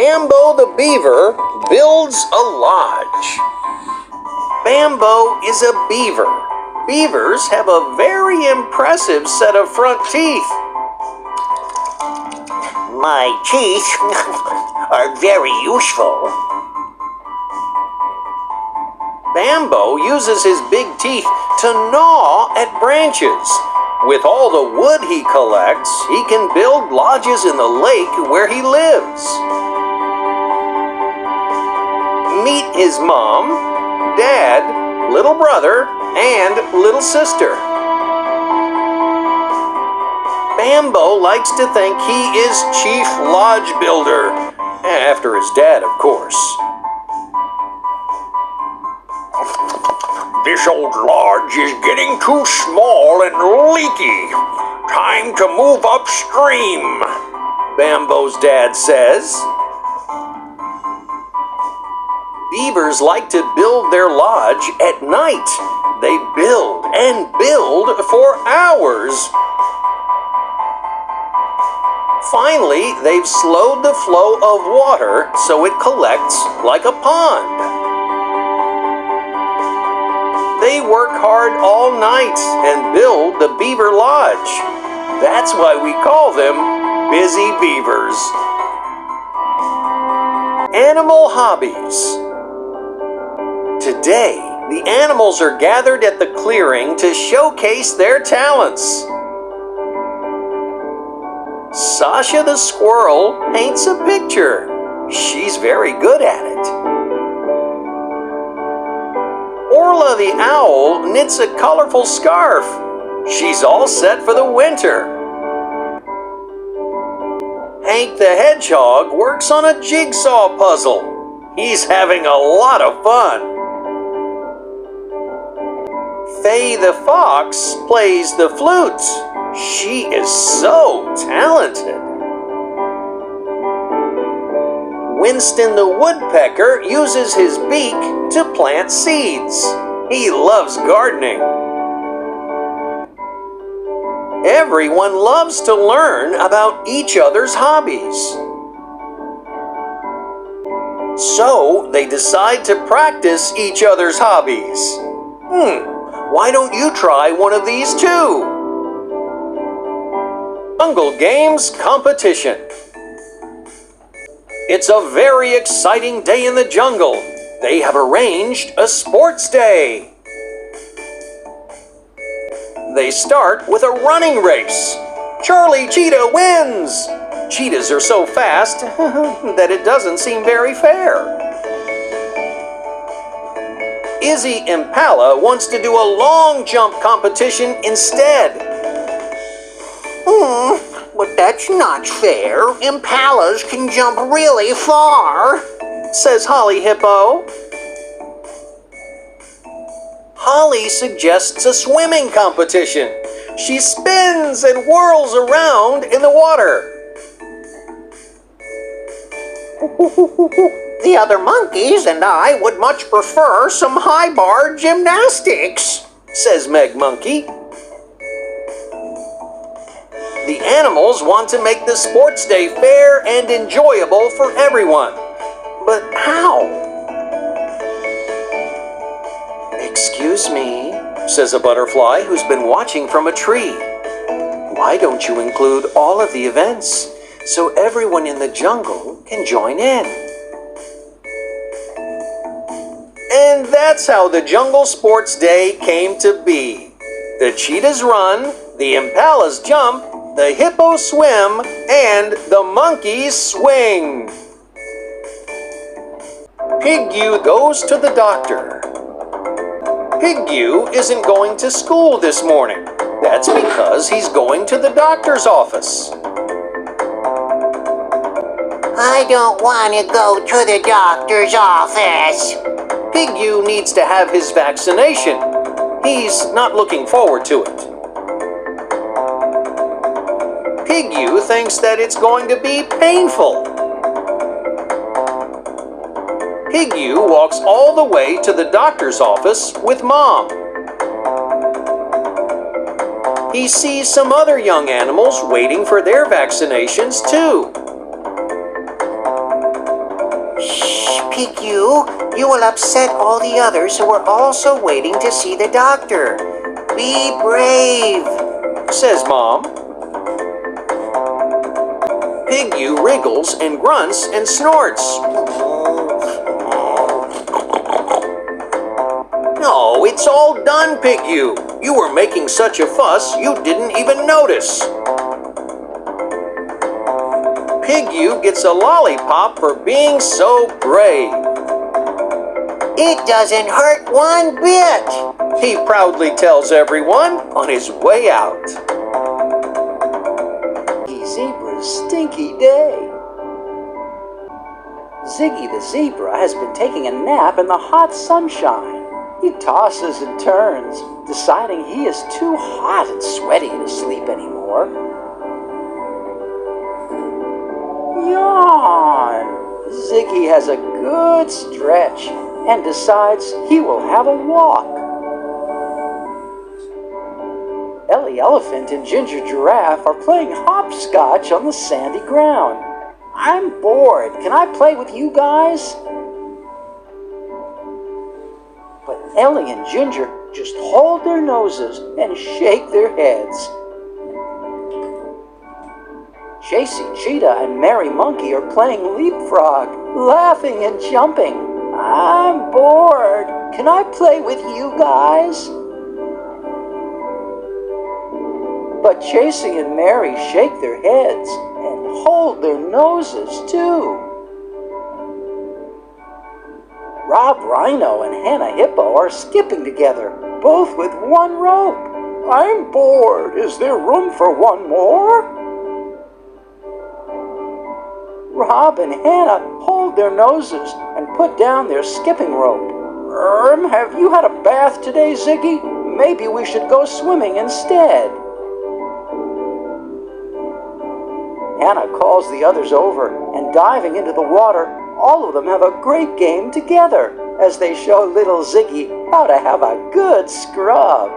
Bambo the Beaver builds a lodge. Bambo is a beaver. Beavers have a very impressive set of front teeth. My teeth are very useful. Bambo uses his big teeth to gnaw at branches. With all the wood he collects, he can build lodges in the lake where he lives. Meet his mom, dad, little brother, and little sister. Bambo likes to think he is chief lodge builder, after his dad, of course. This old lodge is getting too small and leaky. Time to move upstream, Bambo's dad says. Beavers like to build their lodge at night. They build and build for hours. Finally, they've slowed the flow of water so it collects like a pond. They work hard all night and build the Beaver Lodge. That's why we call them busy beavers. Animal hobbies. Today, the animals are gathered at the clearing to showcase their talents. Sasha the squirrel paints a picture. She's very good at it. Orla the owl knits a colorful scarf. She's all set for the winter. Hank the hedgehog works on a jigsaw puzzle. He's having a lot of fun. Faye the fox plays the flute. She is so talented. Winston the woodpecker uses his beak to plant seeds. He loves gardening. Everyone loves to learn about each other's hobbies. So they decide to practice each other's hobbies. Why don't you try one of these too? Jungle Games Competition. It's a very exciting day in the jungle. They have arranged a sports day. They start with a running race. Charlie Cheetah wins. Cheetahs are so fast that it doesn't seem very fair. Izzy Impala wants to do a long jump competition instead. But that's not fair. Impalas can jump really far, says Holly Hippo. Holly suggests a swimming competition. She spins and whirls around in the water. The other monkeys and I would much prefer some high bar gymnastics, says Meg Monkey. The animals want to make the sports day fair and enjoyable for everyone. But how? Excuse me, says a butterfly who's been watching from a tree. Why don't you include all of the events so everyone in the jungle can join in? And that's how the Jungle Sports Day came to be. The cheetahs run, the impalas jump, the hippos swim, and the monkeys swing. Piggy goes to the doctor. Piggy isn't going to school this morning. That's because he's going to the doctor's office. I don't want to go to the doctor's office. Piggy needs to have his vaccination. He's not looking forward to it. Piggy thinks that it's going to be painful. Piggy walks all the way to the doctor's office with Mom. He sees some other young animals waiting for their vaccinations too. Shh, Piggy, you will upset all the others who are also waiting to see the doctor. Be brave, says Mom. Piggy wriggles and grunts and snorts. No, it's all done, Piggy. You were making such a fuss you didn't even notice. Piggy gets a lollipop for being so brave. It doesn't hurt one bit, He proudly tells everyone on his way out. Zebra's stinky day. Ziggy the zebra has been taking a nap in the hot sunshine. He tosses and turns, deciding he is too hot and sweaty to sleep anymore. Yawn! Ziggy has a good stretch and decides he will have a walk. Ellie Elephant and Ginger Giraffe are playing hopscotch on the sandy ground. I'm bored. Can I play with you guys? But Ellie and Ginger just hold their noses and shake their heads. Chasey Cheetah and Mary Monkey are playing leapfrog, laughing and jumping. I'm bored. Can I play with you guys? But Chasey and Mary shake their heads and hold their noses too. Rob Rhino and Hannah Hippo are skipping together, both with one rope. I'm bored. Is there room for one more? Rob and Hannah hold their noses and put down their skipping rope. Have you had a bath today, Ziggy? Maybe we should go swimming instead. Hannah calls the others over, and diving into the water, all of them have a great game together as they show little Ziggy how to have a good scrub.